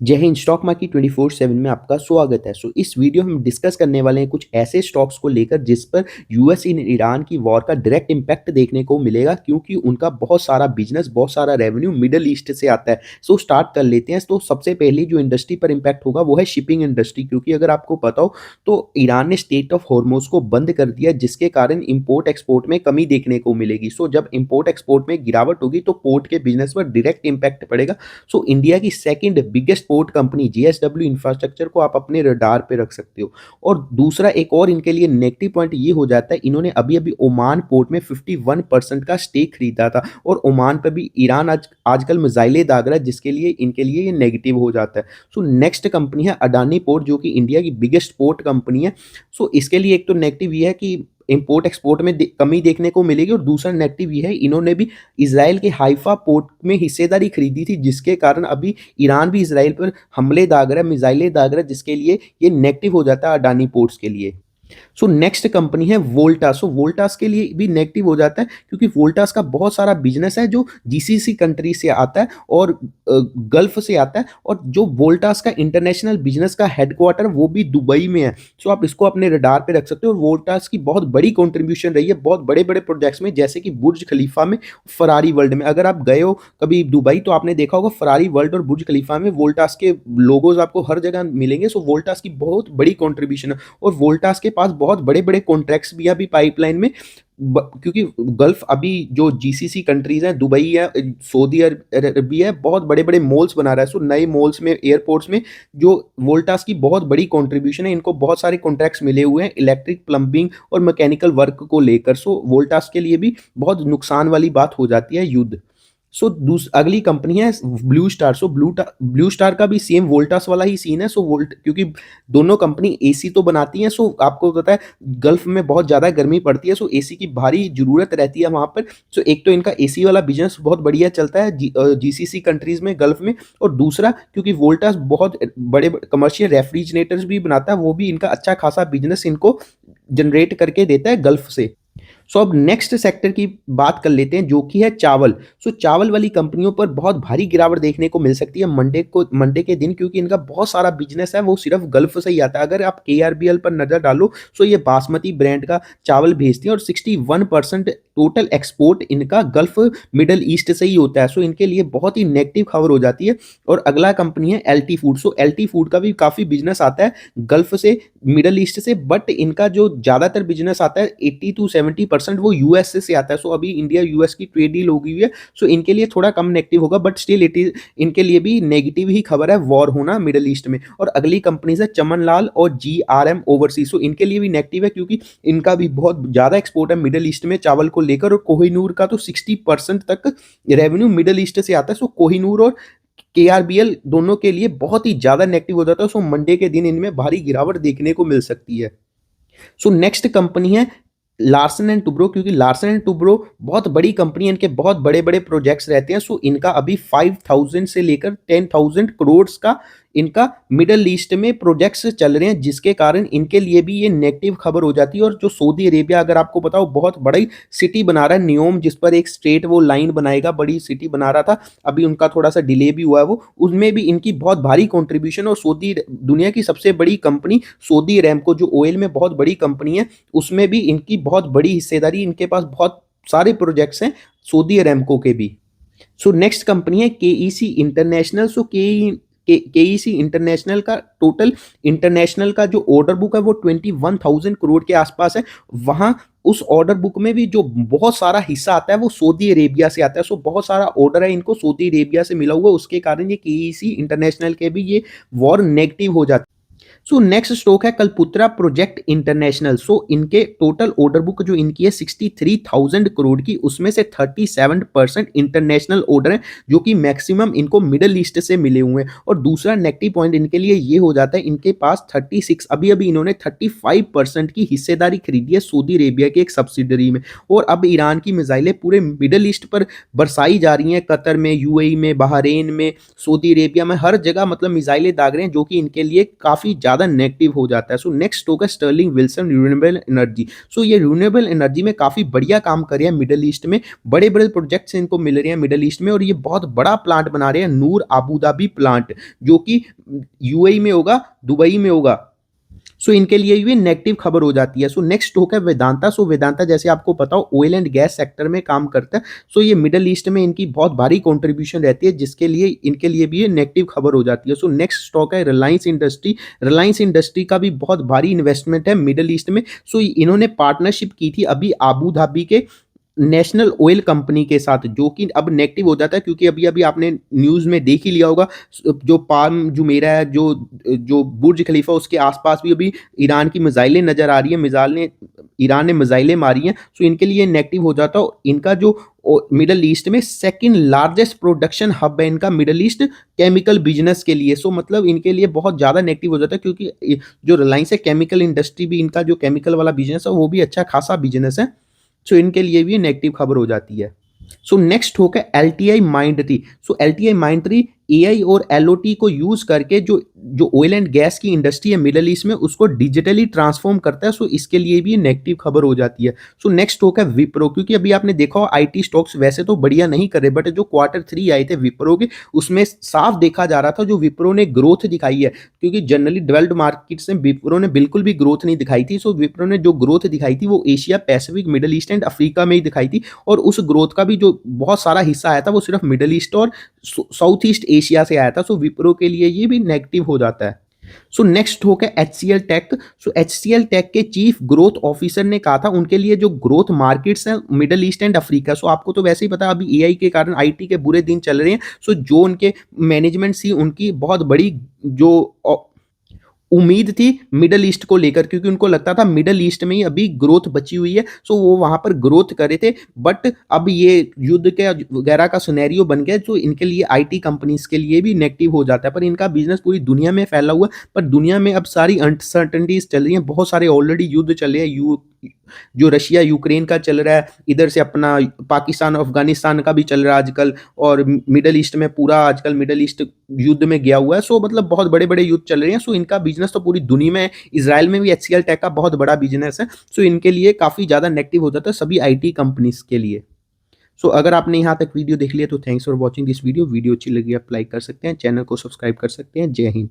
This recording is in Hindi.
जय हिंद। स्टॉक मार्केट 24/7 में आपका स्वागत है। इस वीडियो में हम डिस्कस करने वाले हैं कुछ ऐसे स्टॉक्स को लेकर जिस पर यूएस इन ईरान की वॉर का डायरेक्ट इम्पैक्ट देखने को मिलेगा, क्योंकि उनका बहुत सारा बिजनेस, बहुत सारा रेवेन्यू मिडल ईस्ट से आता है। स्टार्ट कर लेते हैं। तो सबसे पहले जो इंडस्ट्री पर इम्पैक्ट होगा वो है शिपिंग इंडस्ट्री, क्योंकि अगर आपको पता हो तो ईरान ने स्टेट ऑफ हॉर्मोज को बंद कर दिया, जिसके कारण इंपोर्ट एक्सपोर्ट में कमी देखने को मिलेगी। जब इंपोर्ट एक्सपोर्ट में गिरावट होगी तो पोर्ट के बिजनेस पर डायरेक्ट इम्पैक्ट पड़ेगा। इंडिया की second biggest port company JSW infrastructure को आप अपने रडार पे रख सकते हो। और दूसरा एक और इनके लिए नेगेटिव पॉइंट ये हो जाता है, इन्होंने अभी अभी ओमान पोर्ट में 51% का स्टेक खरीदा था और ओमान पर भी ईरान आजकल मिसाइलें दाग रहा है, जिसके लिए इनके लिए ये नेगेटिव हो जाता है। नेक्स्ट कंपनी है अडानी पोर्ट, जो कि इंडिया की बिगेस्ट पोर्ट कंपनी है। इसके लिए एक तो नेगेटिव ये है कि इंपोर्ट एक्सपोर्ट में कमी देखने को मिलेगी, और दूसरा नेगेटिव ये है इन्होंने भी इजराइल के हाइफा पोर्ट में हिस्सेदारी खरीदी थी, जिसके कारण अभी ईरान भी इजराइल पर हमले दाग रहा है, मिसाइलें दाग रहा है, जिसके लिए ये नेगेटिव हो जाता है अडानी पोर्ट्स के लिए। नेक्स्ट कंपनी है वोल्टास। वोल्टास के लिए भी नेगेटिव हो जाता है, क्योंकि वोल्टास का बहुत सारा बिजनेस है जो जीसीसी कंट्री से आता है और गल्फ से आता है, और जो वोल्टास का इंटरनेशनल बिजनेस का हेडक्वार्टर वो भी दुबई में है। आप इसको अपने रडार पे रख सकते हो। और वोल्टास की बहुत बड़ी कंट्रीब्यूशन रही है बहुत बड़े बड़े प्रोजेक्ट्स में, जैसे कि बुर्ज खलीफा में, फरारी वर्ल्ड में। अगर आप गए हो कभी दुबई तो आपने देखा होगा फरारी वर्ल्ड और बुर्ज खलीफा में वोल्टास के लोगोज आपको हर जगह मिलेंगे। वोल्टास की बहुत बड़ी कंट्रीब्यूशन है, और वोल्टास के पास बहुत बड़े बड़े कॉन्ट्रैक्ट्स भी अभी पाइपलाइन में, क्योंकि गल्फ अभी जो जीसीसी कंट्रीज हैं, दुबई है, सऊदी अरबिया है, बहुत बड़े बड़े मॉल्स बना रहा है। नए मॉल्स में, एयरपोर्ट्स में जो वोल्टास की बहुत बड़ी कंट्रीब्यूशन है, इनको बहुत सारे कॉन्ट्रैक्ट्स मिले हुए हैं इलेक्ट्रिक, प्लम्बिंग और मैकेनिकल वर्क को लेकर। वोल्टास के लिए भी बहुत नुकसान वाली बात हो जाती है युद्ध। अगली कंपनी है ब्लू स्टार। ब्लू स्टार का भी सेम वोल्टास वाला ही सीन है। क्योंकि दोनों कंपनी एसी तो बनाती हैं। आपको पता है गल्फ में बहुत ज़्यादा गर्मी पड़ती है, एसी की भारी जरूरत रहती है वहाँ पर। एक तो इनका एसी वाला बिजनेस बहुत बढ़िया चलता है जीसीसी कंट्रीज में, गल्फ में। और दूसरा क्योंकि वोल्टास बहुत बड़े कमर्शियल रेफ्रिजरेटर्स भी बनाता है, वो भी इनका अच्छा खासा बिजनेस इनको जनरेट करके देता है गल्फ से। अब नेक्स्ट सेक्टर की बात कर लेते हैं, जो कि है चावल। चावल वाली कंपनियों पर बहुत भारी गिरावट देखने को मिल सकती है मंडे के दिन, क्योंकि इनका बहुत सारा बिजनेस है वो सिर्फ गल्फ से ही आता है। अगर आप केआरबीएल पर नजर डालो ये बासमती ब्रांड का चावल भेजती है, और 61% टोटल एक्सपोर्ट इनका गल्फ मिडल ईस्ट से ही होता है। इनके लिए बहुत ही नेगेटिव खबर हो जाती है। और अगला कंपनी है एलटी फूड। एलटी फूड का भी काफी बिजनेस आता है गल्फ से, मिडल ईस्ट से, बट इनका जो ज्यादातर बिजनेस आता है 80 to 70% वो यूएस से आता है। अभी इंडिया यूएस की ट्रेड डील हो गई है, इनके लिए थोड़ा कम नेगेटिव होगा, बट स्टिल इट इज इनके लिए भी नेगेटिव ही खबर है वॉर होना मिडल ईस्ट में। और अगली कंपनी है चमनलाल और जीआरएम ओवरसीज। इनके लिए भी नेगेटिव है, क्योंकि इनका भी बहुत ज्यादा एक्सपोर्ट है मिडल ईस्ट में चावल को लेकर, और कोहिनूर का तो 60% तक रेवेन्यू मिडल ईस्ट से आता है। कोहिनूर और केआरबीएल दोनों के लिए बहुत ही ज्यादा नेगेटिव हो जाता है। मंडे के दिन इनमें भारी गिरावट देखने को मिल सकती है। नेक्स्ट कंपनी है लार्सन एंड टुब्रो, क्योंकि लार्सन एंड टुब्रो बहुत बड़ी कंपनी है, इनके बहुत बड़े बड़े प्रोजेक्ट्स रहते हैं। इनका अभी 5,000 से लेकर 10,000 करोड़ का इनका मिडल ईस्ट में प्रोजेक्ट्स चल रहे हैं, जिसके कारण इनके लिए भी ये नेगेटिव खबर हो जाती है। और जो सऊदी अरेबिया, अगर आपको पता हो, बहुत बड़ी सिटी बना रहा है नियोम, जिस पर एक स्ट्रेट वो लाइन बनाएगा, बड़ी सिटी बना रहा था, अभी उनका थोड़ा सा डिले भी हुआ है वो, उसमें भी इनकी बहुत भारी कॉन्ट्रीब्यूशन। और सऊदी दुनिया की सबसे बड़ी कंपनी सऊदी अरेमको, जो ऑयल में बहुत बड़ी कंपनी है, उसमें भी इनकी बहुत बड़ी हिस्सेदारी, इनके पास बहुत सारे प्रोजेक्ट्स हैं सऊदी अरेमको के भी। नेक्स्ट कंपनी है केईसी इंटरनेशनल। केईसी इंटरनेशनल का टोटल इंटरनेशनल का जो ऑर्डर बुक है वो 21,000 करोड़ के आसपास है। वहां उस ऑर्डर बुक में भी जो बहुत सारा हिस्सा आता है वो सऊदी अरेबिया से आता है। बहुत सारा ऑर्डर है इनको सऊदी अरेबिया से मिला हुआ, उसके कारण ये केईसी इंटरनेशनल के भी ये वॉर नेगेटिव हो जाता है। नेक्स्ट स्टॉक है कलपुत्रा प्रोजेक्ट इंटरनेशनल। इनके टोटल ऑर्डर बुक जो इनकी है 63,000 करोड़ की, उसमें से 37% इंटरनेशनल ऑर्डर है, जो कि मैक्सिमम इनको मिडल ईस्ट से मिले हुए हैं। और दूसरा नेगेटिव पॉइंट इनके लिए ये हो जाता है, इनके पास 36 अभी इन्होंने 35% की हिस्सेदारी खरीदी है सऊदी अरेबिया के एक सब्सिडरी में। और अब ईरान की मिसाइलें पूरे मिडल ईस्ट पर बरसाई जा रही हैं, कतर में, यूएई में, बहरीन में, सऊदी अरेबिया में, हर जगह मतलब मिसाइलें दाग रहे हैं, जो कि इनके लिए काफी ज्यादा ज़्यादा नेगेटिव हो जाता है। सो नेक्स्ट स्टॉक है स्टर्लिंग विल्सन रिन्यूएबल एनर्जी। सो ये रिन्यूएबल एनर्जी में काफ़ी बढ़िया काम कर रहे हैं मिडल ईस्ट में, बड़े-बड़े प्रोजेक्ट्स इनको मिल रहे हैं मिडल ईस्ट में और ये बहुत बड़ा प्लांट बना रहे हैं नूर अबू धाबी प्लांट, जो कि यूएई में होगा, दुबई में होगा। सो इनके लिए भी नेगेटिव खबर हो जाती है। सो नेक्स्ट स्टॉक है वेदांता। सो वेदांता जैसे आपको पता हो ऑयल एंड गैस सेक्टर में काम करता है। सो ये मिडल ईस्ट में इनकी बहुत भारी कंट्रीब्यूशन रहती है, जिसके लिए इनके लिए भी ये नेगेटिव खबर हो जाती है। सो नेक्स्ट स्टॉक है रिलायंस इंडस्ट्री। रिलायंस इंडस्ट्री का भी बहुत भारी इन्वेस्टमेंट है मिडल ईस्ट में। सो इन्होंने पार्टनरशिप की थी अभी आबू धाबी के नेशनल ऑयल कंपनी के साथ, जो कि अब नेगेटिव हो जाता है क्योंकि अभी अभी आपने न्यूज़ में देख ही लिया होगा, जो पाल्म जुमेरा है, जो जो बुर्ज खलीफा, उसके आसपास भी अभी ईरान की मिसाइलें नज़र आ रही हैं, ईरान ने मिसाइलें मारी हैं। सो इनके लिए नेगेटिव हो जाता है। इनका जो मिडल ईस्ट में सेकंड लार्जेस्ट प्रोडक्शन हब है इनका मिडल ईस्ट केमिकल बिजनेस के लिए। सो मतलब इनके लिए बहुत ज़्यादा नेगेटिव हो जाता है क्योंकि जो रिलायंस है केमिकल इंडस्ट्री भी, इनका जो केमिकल वाला बिजनेस है वो भी अच्छा खासा बिजनेस है। सो इनके लिए भी नेगेटिव खबर हो जाती है। सो नेक्स्ट होगा एलटीआई माइंड 3। सो एलटीआई माइंड 3 एआई और एलओटी को यूज करके जो जो ऑयल एंड गैस की इंडस्ट्री है मिडल ईस्ट में उसको डिजिटली ट्रांसफॉर्म करता है। सो इसके लिए भी नेगेटिव खबर हो जाती है। सो नेक्स्ट होगा विप्रो, क्योंकि अभी आपने देखा हो आईटी स्टॉक्स वैसे तो बढ़िया नहीं कर रहे, बट जो Q3 आए थे विप्रो के, उसमें साफ देखा जा रहा था जो विप्रो ने ग्रोथ दिखाई है, क्योंकि जनरली डेवलप्ड मार्केट्स में विप्रो ने बिल्कुल भी ग्रोथ नहीं दिखाई थी। सो विप्रो ने जो ग्रोथ दिखाई थी वो Asia Pacific, middle east and Africa में ही दिखाई थी, और उस ग्रोथ का भी जो बहुत सारा हिस्सा आया था वो सिर्फ मिडल ईस्ट और साउथ ईस्ट एशिया से आया था। सो विप्रो के लिए ये भी नेगेटिव हो जाता है। सो नेक्स्ट हो गया HCL टेक। सो HCL टेक के चीफ ग्रोथ ऑफिसर ने कहा था उनके लिए जो ग्रोथ मार्केट्स हैं मिडल ईस्ट एंड अफ्रीका। सो आपको तो वैसे ही पता अभी एआई के कारण आईटी के बुरे दिन चल रहे हैं। सो जो उनके मैनेजमेंट थी उनकी बहुत बड़ी जो उम्मीद थी मिडल ईस्ट को लेकर, क्योंकि उनको लगता था मिडल ईस्ट में ही अभी ग्रोथ बची हुई है। सो वो वहां पर ग्रोथ कर रहे थे, बट अब ये युद्ध के वगैरह का सिनेरियो बन गया, तो इनके लिए आईटी कंपनीज के लिए भी नेगेटिव हो जाता है। पर इनका बिजनेस पूरी दुनिया में फैला हुआ है, पर दुनिया में अब सारी अनसर्टनिटीज चल रही हैं, बहुत सारे ऑलरेडी युद्ध चल रहे हैं। जो रशिया यूक्रेन का चल रहा है, इधर से अपना पाकिस्तान अफगानिस्तान का भी चल रहा है आजकल, और मिडल ईस्ट में पूरा आजकल मिडल ईस्ट युद्ध में गया हुआ है। सो मतलब बहुत बड़े बड़े युद्ध चल रहे हैं। सो इनका बिजनेस तो पूरी दुनिया में है। इसराइल में भी HCL टेक का बहुत बड़ा बिजनेस है। सो इनके लिए काफी ज्यादा नेगेटिव हो जाता है सभी आईटी कंपनीज के लिए। सो अगर आपने यहाँ तक वीडियो देख लिया तो thanks for watching this video. Video अच्छी लगी आप लाइक कर सकते हैं, चैनल को सब्सक्राइब कर सकते हैं। जय हिंद।